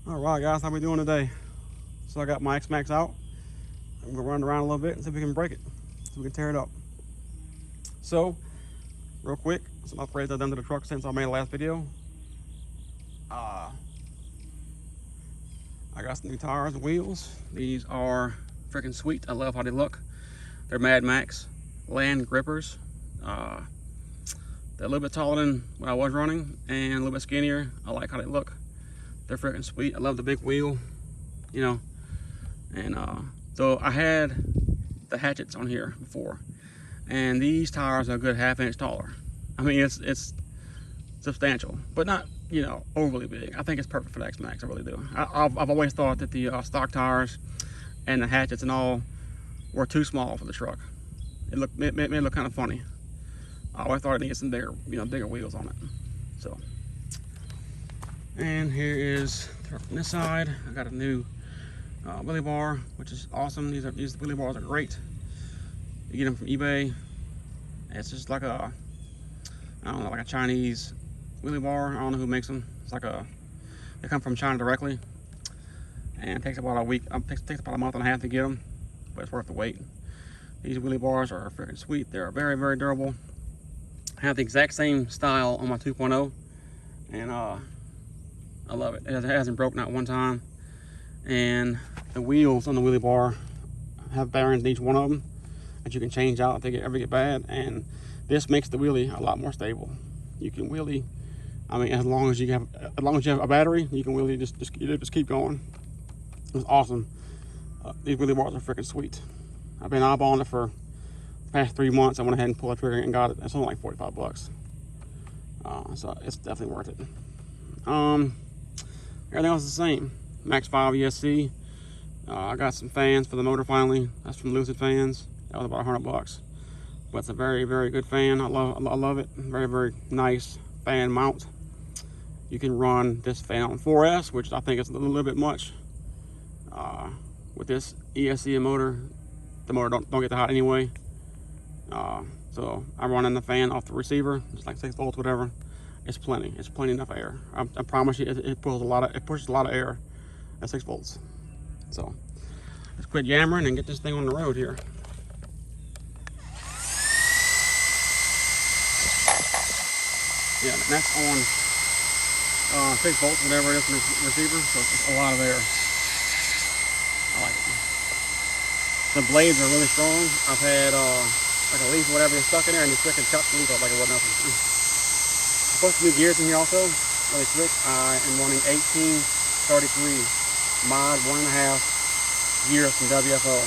All right, guys, how we doing today? So I got my X-Maxx out. I'm gonna run around a little bit and see if we can break it, so we can tear it up. So, real quick, some upgrades I've done to the truck since I made the last video. I got some new tires and wheels. These are freaking sweet. I love how they look. They're madmax land grippers. They're a little bit taller than what I was running and a little bit skinnier. I like how they look. They're freaking sweet. I love the big wheel, you know. And so I had the hatchets on here before, and these tires are a good half-inch taller. I mean, it's substantial, but not, you know, overly big. I think it's perfect for the X-Maxx. I really do. I've always thought that the stock tires and the hatchets and all were too small for the truck. It made it look kind of funny. I always thought it needed some bigger, bigger wheels on it. So, and here is from this side. I got a new wheelie bar, which is awesome. These wheelie bars are great. You get them from eBay. It's just like a, I don't know, like a Chinese wheelie bar. I don't know who makes them. It's like they come from China directly, and it takes about a week. Takes about a month and a half to get them, but it's worth the wait. These wheelie bars are freaking sweet. They're very, very durable. I have the exact same style on my 2.0, and I love it. It hasn't broke not one time. And the wheels on the wheelie bar have bearings in each one of them that you can change out if they ever get bad. And this makes the wheelie a lot more stable. You can wheelie, I mean, as long as you have a battery, you can wheelie just keep going. It's awesome. These wheelie bars are freaking sweet. I've been eyeballing it for the past 3 months. I went ahead and pulled the trigger and got it. It's only like 45 bucks. So it's definitely worth it. Everything else is the same. Max 5 ESC. I got some fans for the motor finally. That's from Lucid Fans. That was about 100 bucks. But it's a very, very good fan. I love it. Very, very nice fan mount. You can run this fan on 4S, which I think is a little bit much. With this ESC motor, the motor don't get that hot anyway. So I'm running the fan off the receiver, just like 6 volts, whatever. It's plenty. It's plenty enough air. I promise you, it pushes a lot of air at 6 volts. So let's quit yammering and get this thing on the road here. Yeah, that's on 6 volts, whatever it is from the receiver. So it's a lot of air. I like it. The blades are really strong. I've had like a leaf or whatever is stuck in there, and it's freaking cut the leaf off like it was nothing. I put some new gears in here also, really quick. I am running 1833 mod 1.5 gears from WFO.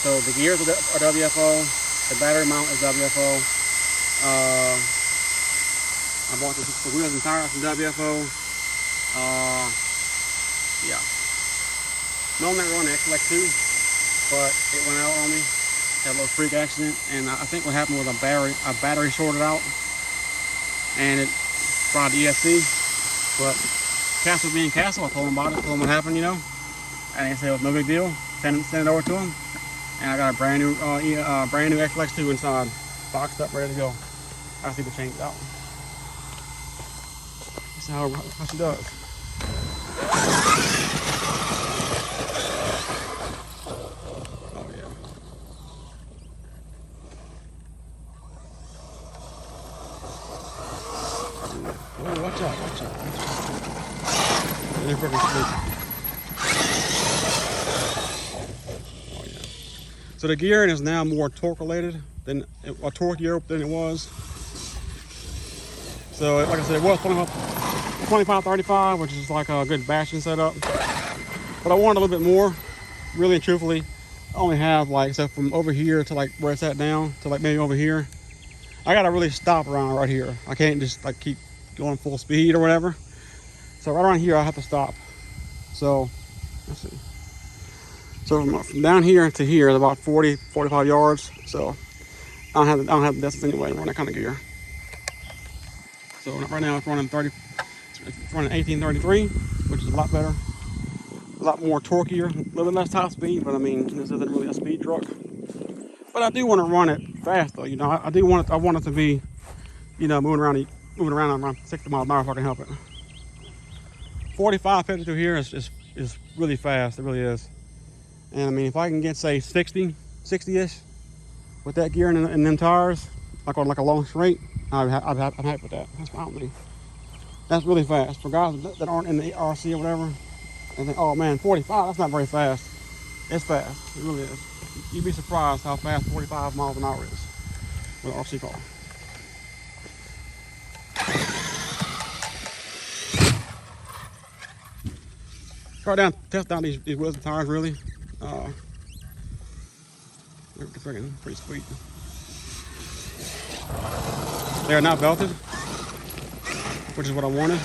So the gears are WFO, the battery mount is WFO. I bought the wheels and tires from WFO. Yeah. Normally I run the X-Maxx 2, but it went out on me. Had a little freak accident, and I think what happened was a battery shorted out, and it fried the ESC. But Castle being Castle, I told him about it, told him what happened, you know, and he said it was no big deal. Send it over to him, and I got a brand new X-Maxx 2 inside, boxed up, ready to go. I see the change it out. This is how she does. Oh, watch out. They're freaking sweet. Oh, yeah. So the gearing is now more torque related than torqueier than it was. So like I said, it was 25-35, which is like a good bashing setup. But I wanted a little bit more. Really and truthfully, I only have like, so from over here to like where it's at down to like maybe over here, I gotta really stop around right here. I can't just like keep going full speed or whatever. So right around here I have to stop. So let's see. So from down here to here is about 40-45 yards. So I don't have the distance anyway to run that kind of gear. So right now it's running 1833, which is a lot better. A lot more torqueier, a little bit less top speed, but I mean this isn't really a speed truck. But I do want to run it fast though, you know. I want it to be, you know, moving around around 60 miles an hour if I can help it. 45 50 through here is really fast. It really is. And I mean, if I can get say 60-ish with that gear and them tires, like on like a long straight, I'm happy with that. That's fine with me. That's really fast for guys that aren't in the RC or whatever. And think, oh man, 45, that's not very fast. It's fast. It really is. You'd be surprised how fast 45 miles an hour is with an RC car. Test down these wheels and tires really. They're freaking pretty sweet. They are not belted, which is what I wanted.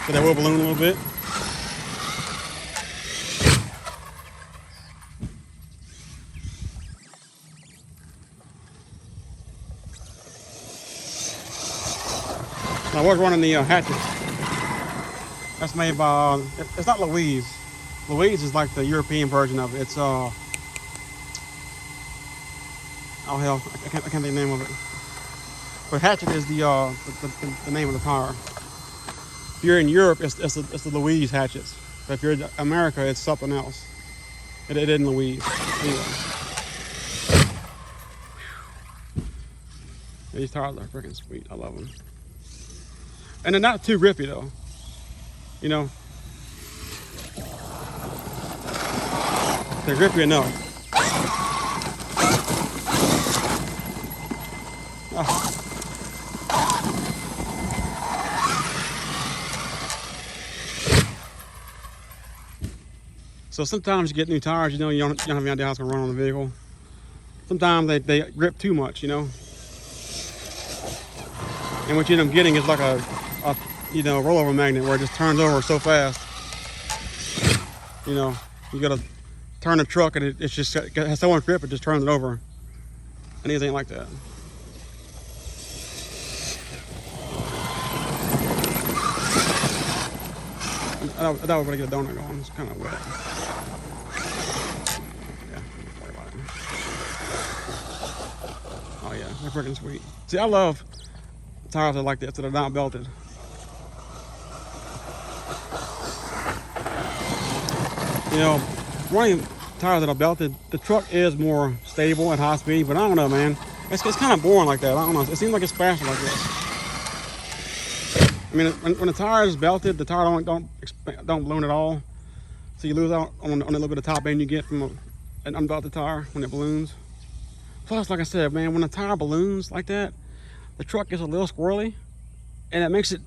So they will balloon a little bit. I was running the hatchet. That's made by, it's not Louise. Louise is like the European version of it. It's, oh hell, I can't think of the name of it. But hatchet is the name of the tire. If you're in Europe, it's the Louise hatchets. But if you're in America, it's something else. It isn't Louise. Anyway. These tires are freaking sweet. I love them. And they're not too grippy though. You know, they're grippy enough. Oh. So sometimes you get new tires, you know, you don't have any idea how it's gonna run on the vehicle. Sometimes they grip too much, you know. And what you end up getting is like a rollover magnet where it just turns over so fast. You know, you gotta turn the truck and it's just it has so much grip it just turns it over. And these ain't like that. I thought we were gonna get a donut going. It's kind of wet. Yeah, don't worry about it. Oh yeah, they're freaking sweet. See, I love tires that are like this, that are not belted. You know, running tires that are belted, the truck is more stable at high speed, but I don't know, man. It's kind of boring like that. I don't know. It seems like it's faster like this. I mean, when the tire is belted, the tire don't balloon at all. So you lose out on a little bit of top end you get from an unbelted tire when it balloons. Plus, like I said, man, when the tire balloons like that, the truck gets a little squirrely, and it makes it,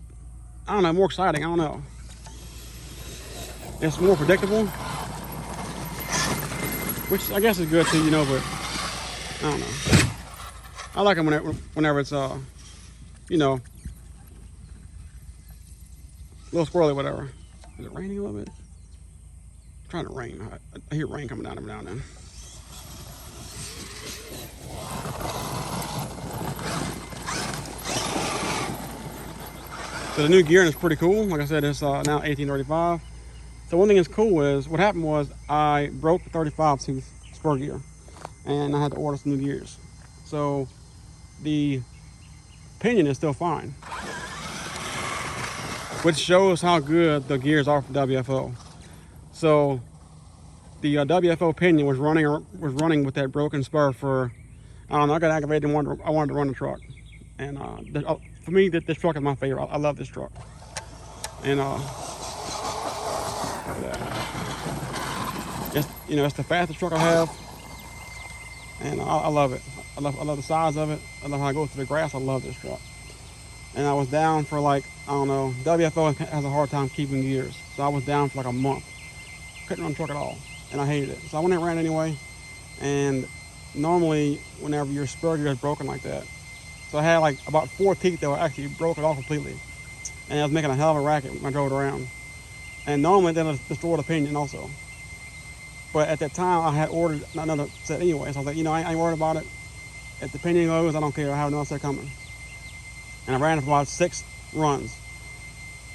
I don't know, more exciting. I don't know. It's more predictable, which I guess is good too, you know, but I don't know. I like them whenever it's, you know, a little squirrely, whatever. Is it raining a little bit? It's trying to rain. I hear rain coming down every now and then. So the new gearing is pretty cool. Like I said, it's now 1835. So one thing that's cool is, what happened was I broke the 35 tooth spur gear and I had to order some new gears. So the pinion is still fine, which shows how good the gears are for WFO. So the WFO pinion was running with that broken spur for, I don't know, I got aggravated and I wanted to run the truck. And for me, this truck is my favorite. I love this truck. And it's the fastest truck I have, and I love it. I love the size of it. I love how I go through the grass. I love this truck. And I was down for like, I don't know, WFO has a hard time keeping gears, so I was down for like a month. Couldn't run the truck at all, and I hated it. So I went and ran anyway. And normally, whenever your spur gear is broken like that, so I had like about 4 teeth that were actually broken off completely, and I was making a hell of a racket when I drove it around. And normally they'll destroy the pinion also. But at that time, I had ordered another set anyway. So I was like, you know, I ain't worried about it. If the pinion goes, I don't care. I have another set coming. And I ran it for about 6 runs.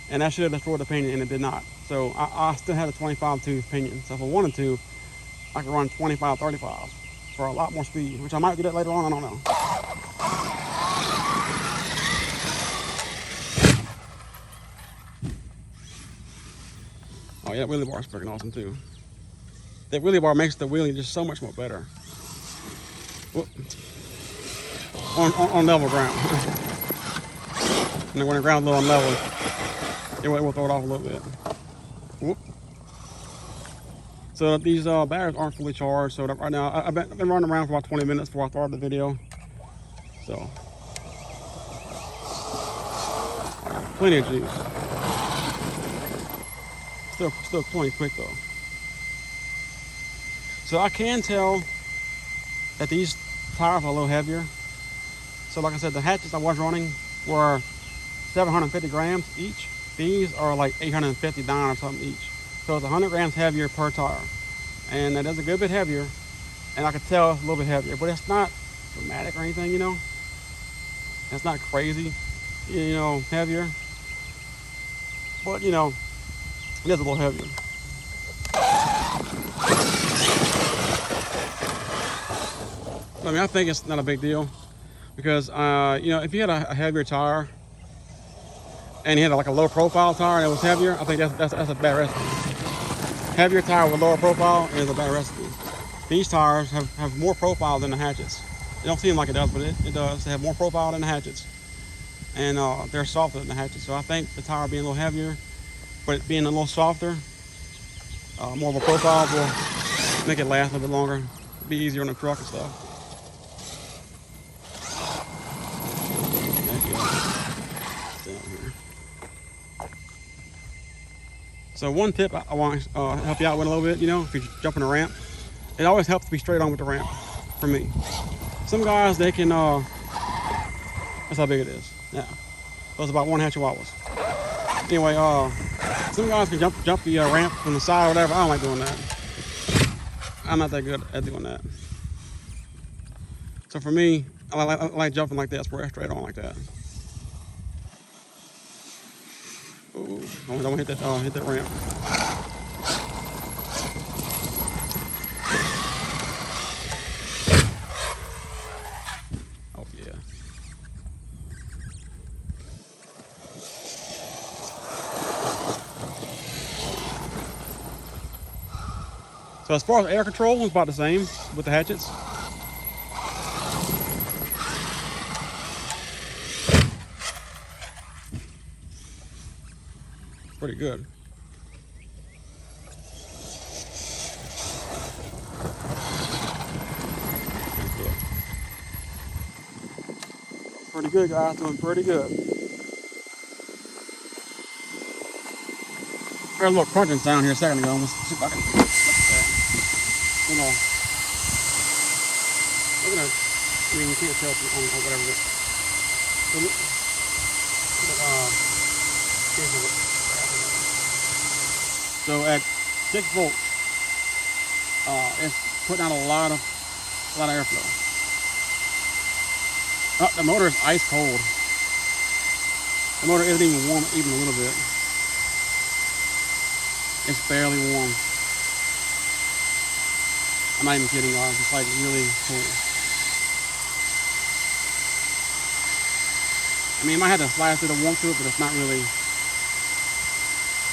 And that should have destroyed the pinion, and it did not. So I still had a 25 tooth pinion. So if I wanted to, I could run 25, 35 for a lot more speed, which I might do that later on. I don't know. Oh yeah, that wheelie bar is freaking awesome too. That wheelie bar makes the wheelie just so much more better. Whoop. On level ground. And then when the ground's a little unlevel, it will throw it off a little bit. Whoop. So these batteries aren't fully charged. So right now, I've been running around for about 20 minutes before I started the video. So plenty of juice. Still plenty quick though. So I can tell that these tires are a little heavier. So like I said, the hatches I was running were 750 grams each. These are like 859 or something each. So it's 100 grams heavier per tire. And that is a good bit heavier. And I could tell it's a little bit heavier, but it's not dramatic or anything, you know. It's not crazy, you know, heavier. But, you know, it is a little heavier. I mean, I think it's not a big deal because, you know, if you had a heavier tire and you had like a low profile tire and it was heavier, I think that's a bad recipe. Heavier tire with lower profile is a bad recipe. These tires have more profile than the hatchets. It don't seem like it does, but it does. They have more profile than the hatchets. And they're softer than the hatchets. So I think the tire being a little heavier, but it being a little softer, more of a profile will make it last a little bit longer. Be easier on the truck and stuff. So one tip I want to help you out with a little bit, you know, if you're jumping a ramp, it always helps to be straight on with the ramp, for me. Some guys, they can, that's how big it is. Yeah, that's about 1 hatch chihuahuas. Anyway, some guys can jump the ramp from the side or whatever. I don't like doing that. I'm not that good at doing that. So for me, I like jumping like that, straight on like that. Ooh, don't hit that ramp. Oh yeah. So as far as air control, it's about the same with the hatchets. Pretty good. Pretty good, guys. Doing pretty good. Heard a little crunching sound here a second ago. Let's see if I can look at that. You know, look at that. I mean, you can't tell on whatever it is. So at 6 volts, it's putting out a lot of airflow. Oh, the motor is ice cold. The motor isn't even warm, even a little bit. It's barely warm. I'm not even kidding, guys. It's like really cool. I mean, you might have to flash through the warmth to it, but it's not really.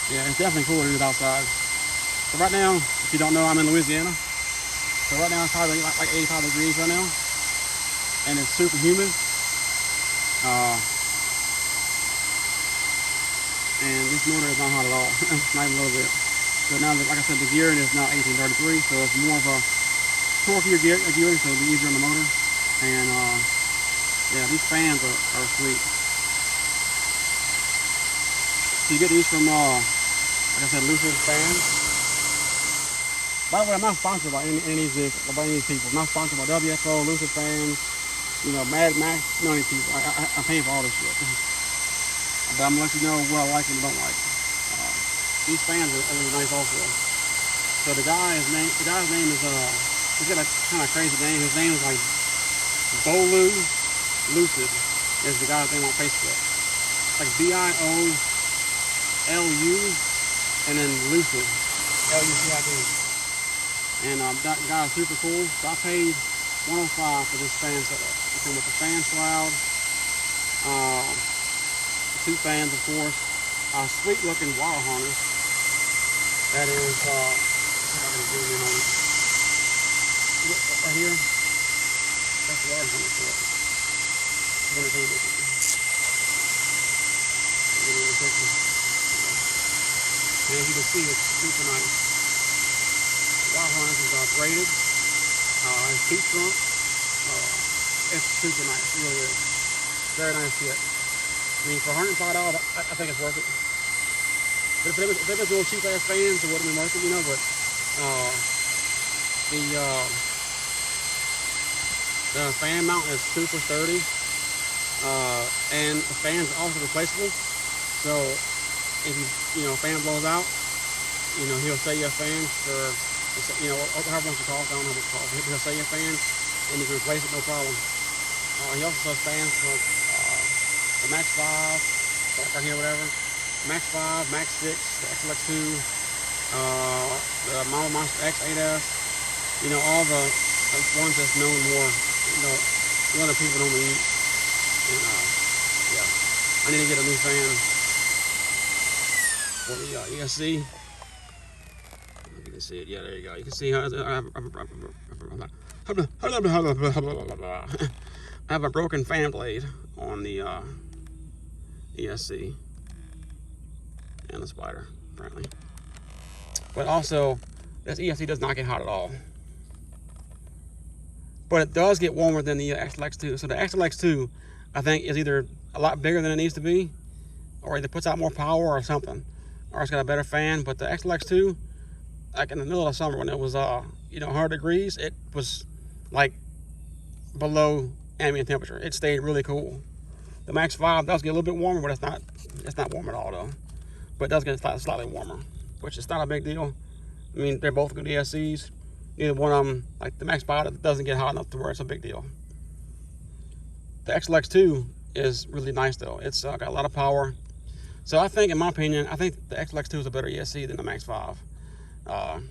Yeah, it's definitely cooler to do it outside. So right now, if you don't know, I'm in Louisiana. So right now it's probably like 85 degrees right now. And it's super humid. And this motor is not hot at all. Not even a little bit. So now, like I said, the gearing is now 1833. So it's more of a torqueier gearing, so it'll be easier on the motor. And yeah, these fans are sweet. So you get these from, like I said, Lucid fans. By the way, I'm not sponsored by any of these people. I'm not sponsored by WFO, Lucid fans, you know, madmax, none of these people. I'm paying for all this shit. But I'm gonna let you know what I like and don't like. These fans are really nice also. So the guy's name is he's got a kind of crazy name. His name is like Bolu Lucid is the guy's name on Facebook. Like BIOLU and then Lucid, LUCID. And that guy's super cool. So I paid $105 for this fan setup. It came with the fan shroud, 2 fans, of course, a sweet looking wire harness, That is, see if I can zoom in on it. Right here, that's the water coming for it. When it's able to. And as you can see, it's super nice. The wire harness is braided. It's heat shrunk. It's super nice. It really is. Very nice kit. I mean, for $105, I think it's worth it. But if it was real cheap ass fans, it wouldn't be worth it, you know. But the fan mount is super sturdy, and the fan is also replaceable. So if a fan blows out, he'll sell you a fan for, however much it costs. I don't know what it costs. He'll sell you a fan, and you can replace it no problem. He also sells fans for the Max 5, like right here, whatever. Max 5, Max 6, the XLX2, the Model Monster X8S. All the ones that's known more. Other people normally use. And yeah, I need to get a new fan for the ESC. You can see it. Yeah, there you go. You can see how I have a broken fan blade on the ESC and the Spider, apparently. But also, this ESC does not get hot at all. But it does get warmer than the XLX2. So the XLX2, I think, is either a lot bigger than it needs to be, or either puts out more power or something, or it's got a better fan. But the XLX2, like in the middle of summer when it was 100 degrees, it was like below ambient temperature. It stayed really cool. The Max 5 does get a little bit warmer, but it's not warm at all though. But it does get slightly warmer, which is not a big deal. I mean, they're both good ESCs. Neither one of them, like the Max 5, doesn't get hot enough to where it's a big deal. The XLX2 is really nice though. It's got a lot of power. So I think, in my opinion, I think the XLX2 is a better ESC than the Max 5. The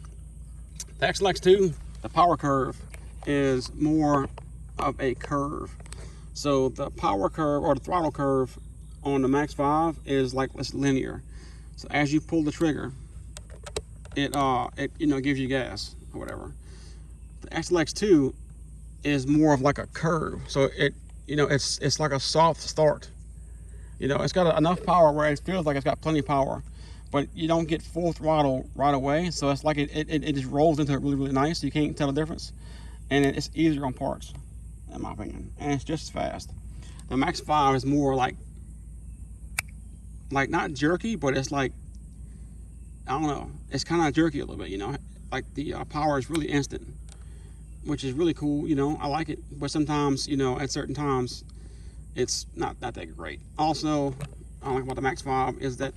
XLX2, the power curve is more of a curve. So the power curve or the throttle curve on the Max 5 is like it's linear. So as you pull the trigger, it gives you gas or whatever. The XLX2 is more of like a curve. So it's like a soft start. It's got enough power where it feels like it's got plenty of power, but you don't get full throttle right away. So it's like it just rolls into it really, really nice. You can't tell the difference, and it's easier on parts, in my opinion, and it's just as fast. The Max 5 is more like not jerky, but it's like, I don't know, it's kind of jerky a little bit, like the power is really instant, which is really cool. I like it, but sometimes, at certain times, it's not that great. Also, I don't like about the Max 5 is that,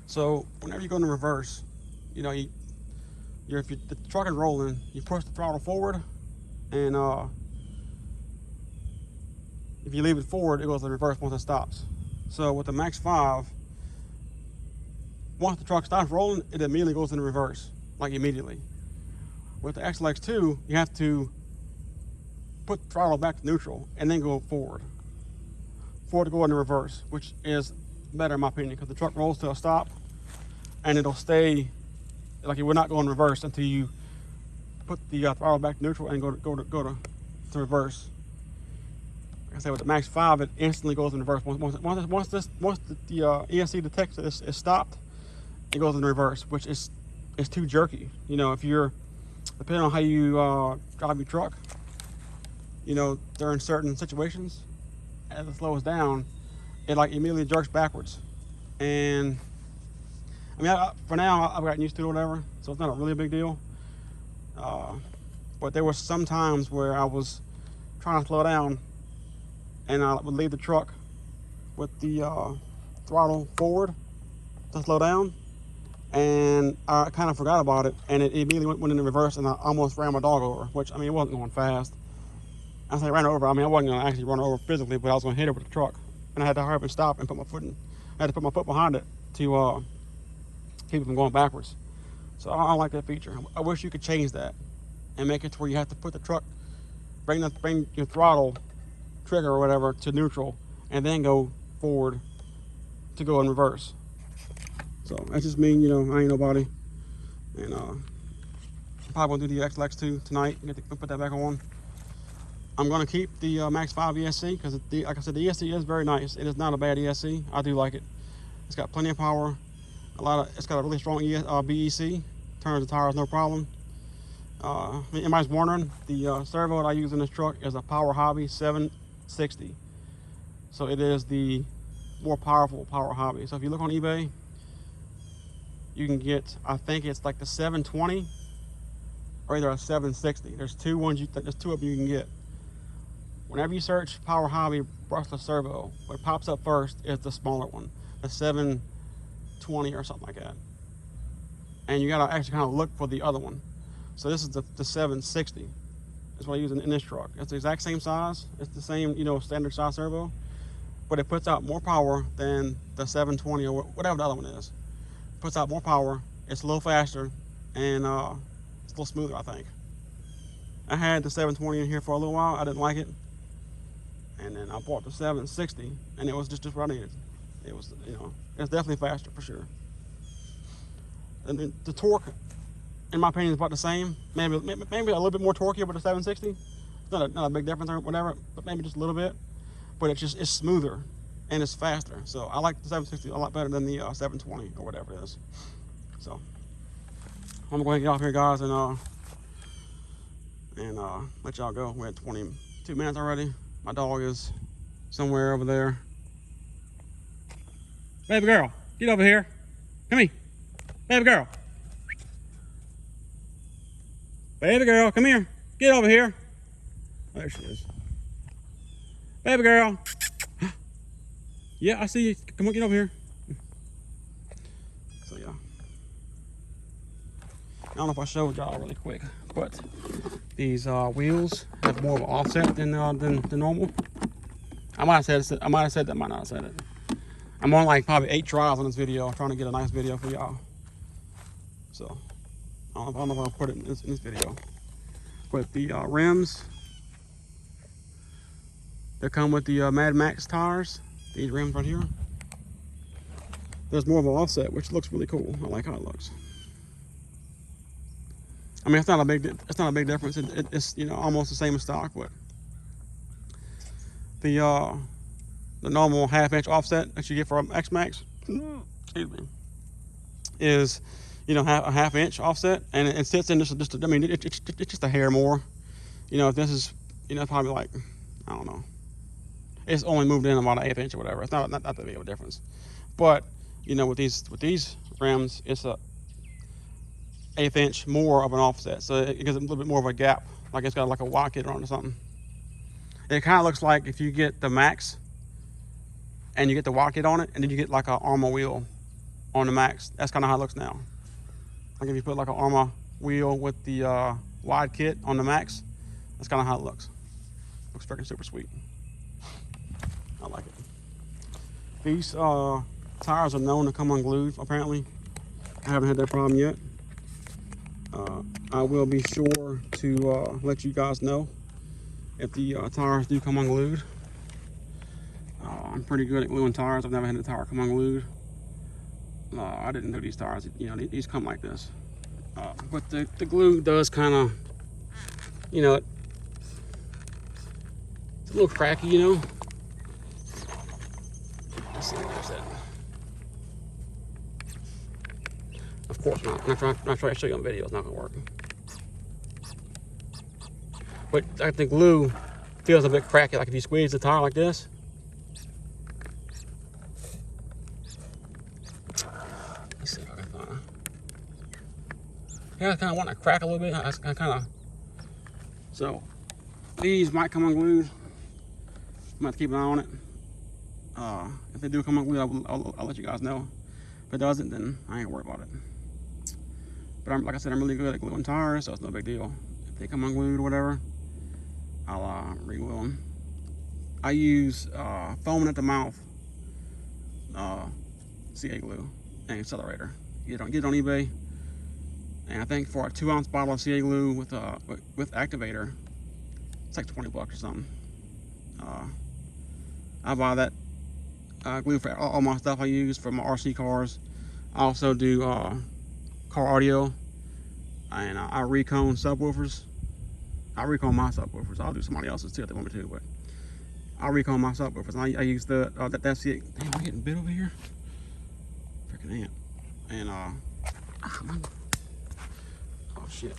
so whenever you go into reverse, if the truck is rolling, you push the throttle forward, and if you leave it forward, it goes in reverse once it stops. So with the Max 5, once the truck stops rolling, it immediately goes into reverse, like immediately. With the XLX2, you have to put the throttle back to neutral and then go forward to go into reverse, which is better in my opinion, because the truck rolls to a stop and it'll stay like it would not go in reverse until you put the throttle back to neutral and go to reverse. Like I said, with the Max 5, it instantly goes in reverse. Once the ESC detects it, it's stopped, it goes in reverse, which is too jerky. If you're, depending on how you drive your truck, during certain situations, as it slows down, it like immediately jerks backwards. And I mean, for now, I've gotten used to it or whatever, so it's not a really big deal. But there were some times where I was trying to slow down, and I would leave the truck with the throttle forward to slow down, and I kind of forgot about it, and it immediately went into reverse, and I almost ran my dog over, which, I mean, it wasn't going fast. I say ran over, I mean, I wasn't going to actually run her over physically, but I was going to hit her with the truck, and I had to hurry up and stop and put my foot in. I had to put my foot behind it to keep it from going backwards. So I don't like that feature. I wish you could change that and make it to where you have to put the truck, bring your throttle trigger or whatever to neutral, and then go forward to go in reverse. So that's just me, you know, I ain't nobody. And probably gonna do the X-Lex 2 tonight, put that back on. I'm gonna keep the Max 5 ESC because, like I said, the ESC is very nice. It is not a bad ESC. I do like it. It's got plenty of power. It's got a really strong BEC. Turns the tires no problem. Anybody's wondering, the servo that I use in this truck is a Power Hobby 760. So it is the more powerful Power Hobby. So if you look on eBay, you can get, I think it's like the 720 or either a 760. There's two of them you can get. Whenever you search Power Hobby brushless servo, what pops up first is the smaller one, the 720 or something like that. And you gotta actually kind of look for the other one. So this is the 760. That's what I use in this truck. It's the exact same size. It's the same, you know, standard size servo, but it puts out more power than the 720 or whatever the other one is. It puts out more power. It's a little faster, and it's a little smoother, I think. I had the 720 in here for a little while. I didn't like it, and then I bought the 760, and it was just what I needed. It was, you know, it's definitely faster for sure. And then the torque, in my opinion, is about the same. Maybe a little bit more torquey with the 760. It's not a big difference or whatever, but maybe just a little bit. But it's smoother and it's faster. So I like the 760 a lot better than the 720 or whatever it is. So I'm gonna go ahead and get off here, guys, and let y'all go. We're at 22 minutes already. My dog is somewhere over there. Baby girl, get over here. Come here. Baby girl. Baby girl, come here. Get over here. There she is. Baby girl. Yeah, I see you. Come on, get over here. So yeah. I don't know if I showed y'all really quick, but these wheels have more of an offset than normal. I might have said that, might not have said it. I'm on like probably 8 trials on this video. I'm trying to get a nice video for y'all. So I don't know if I'll put it in this video. But the rims, they come with the madmax tires. These rims right here. There's more of an offset, which looks really cool. I like how it looks. I mean, it's not a big difference. It's, you know, almost the same as stock, but the normal 1/2 inch offset that you get from X-Maxx, excuse me, is, you know, a 1/2 inch offset, and it sits in just I mean, it's just a hair more. You know, if this is, you know, probably like, I don't know, it's only moved in about 1/8 inch or whatever. It's not that big of a difference. But you know, with these rims, it's a 1/8 inch more of an offset, so it gives it a little bit more of a gap, like it's got like a Y kit on it or something. It kind of looks like if you get the Max and you get the Y kit on it, and then you get like an Arma wheel on the Max. That's kind of how it looks now. Like if you put like an Arma wheel with the wide kit on the Max, that's kind of how it looks. Looks freaking super sweet. I like it. These tires are known to come unglued, apparently. I haven't had that problem yet. I will be sure to let you guys know if the tires do come unglued. I'm pretty good at gluing tires. I've never had a tire come unglued. I didn't know these tires, you know, these come like this. But the glue does kind of, you know, it's a little cracky, you know. Let's see what that. Of course not. I'm not trying to show you on video. It's not gonna work. But like the glue feels a bit cracky. Like if you squeeze the tire like this. Let's see if I can find it. Yeah, I kind of want to crack a little bit. I kind of. So these might come unglued. I'm gonna have to keep an eye on it. If they do come unglued, I'll let you guys know. If it doesn't, then I ain't worried about it. But like I said, I'm really good at gluing tires, so it's no big deal. If they come unglued or whatever, I'll re-glue them. I use foaming at the mouth CA glue and accelerator. Get it on eBay, and I think for a 2-ounce bottle of CA glue with activator, it's like 20 bucks or something. I buy that glue for all my stuff I use for my RC cars. I also do car audio, and I recone subwoofers. I recone my subwoofers. I'll do somebody else's too if they want me to, but I recone my subwoofers. And I use that's it. Damn, I'm getting bit over here. Freaking ant. And oh shit,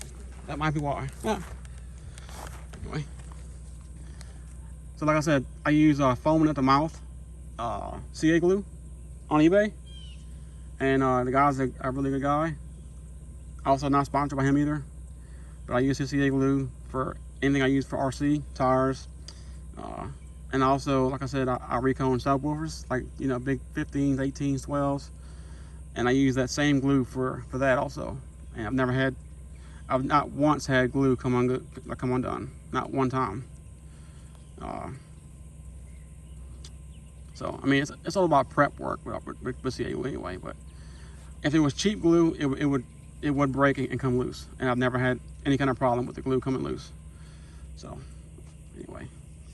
that might be why. Yeah. Anyway, so like I said, I use foaming at the mouth CA glue on eBay, and the guy's a really good guy. Also not sponsored by him either, but I use his CA glue for anything I use for RC tires, and also, like I said, I recone subwoofers, like, you know, big 15s, 18s, 12s, and I use that same glue for that also. And I've not once had glue come undone, not one time. So I mean, it's all about prep work with CA glue anyway. But if it was cheap glue, it would break and come loose, and I've never had any kind of problem with the glue coming loose. So anyway,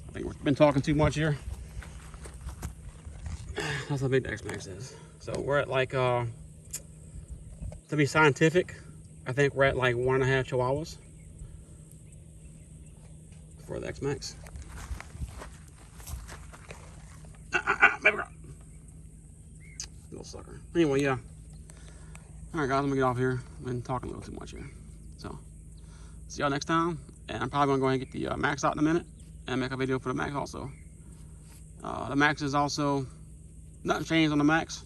I think we've been talking too much here. That's how big the X-Maxx is. So we're at like, to be scientific, I think we're at like 1.5 chihuahuas for the X-Maxx. Baby girl. Little sucker. Anyway, yeah. Alright guys, let me get off here. I've been talking a little too much here. So, see y'all next time. And I'm probably going to go ahead and get the Max out in a minute and make a video for the Max also. The Max is also, nothing changed on the Max.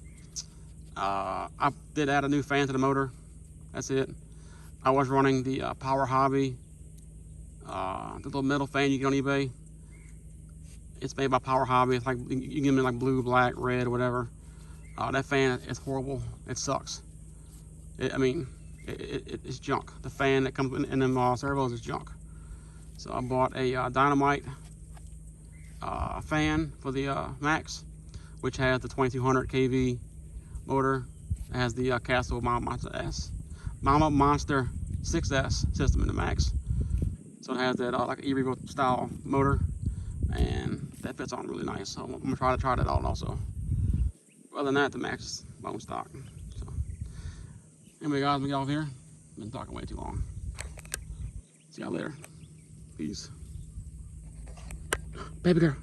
I did add a new fan to the motor. That's it. I was running the Power Hobby, the little metal fan you get on eBay. It's made by Power Hobby. It's like, you can get them in like blue, black, red, whatever. That fan is horrible. It sucks. It's junk. The fan that comes in them servos is junk. So I bought a Dynamite fan for the Max, which has the 2200 kV motor. It has the Castle Mama Monster 6S system in the Max. So it has that like e-revo style motor, and that fits on really nice. So I'm gonna try that out also. Other than that, the Max is bone stock. So anyway guys, we get off here. Been talking way too long. See y'all later. Peace. Baby girl.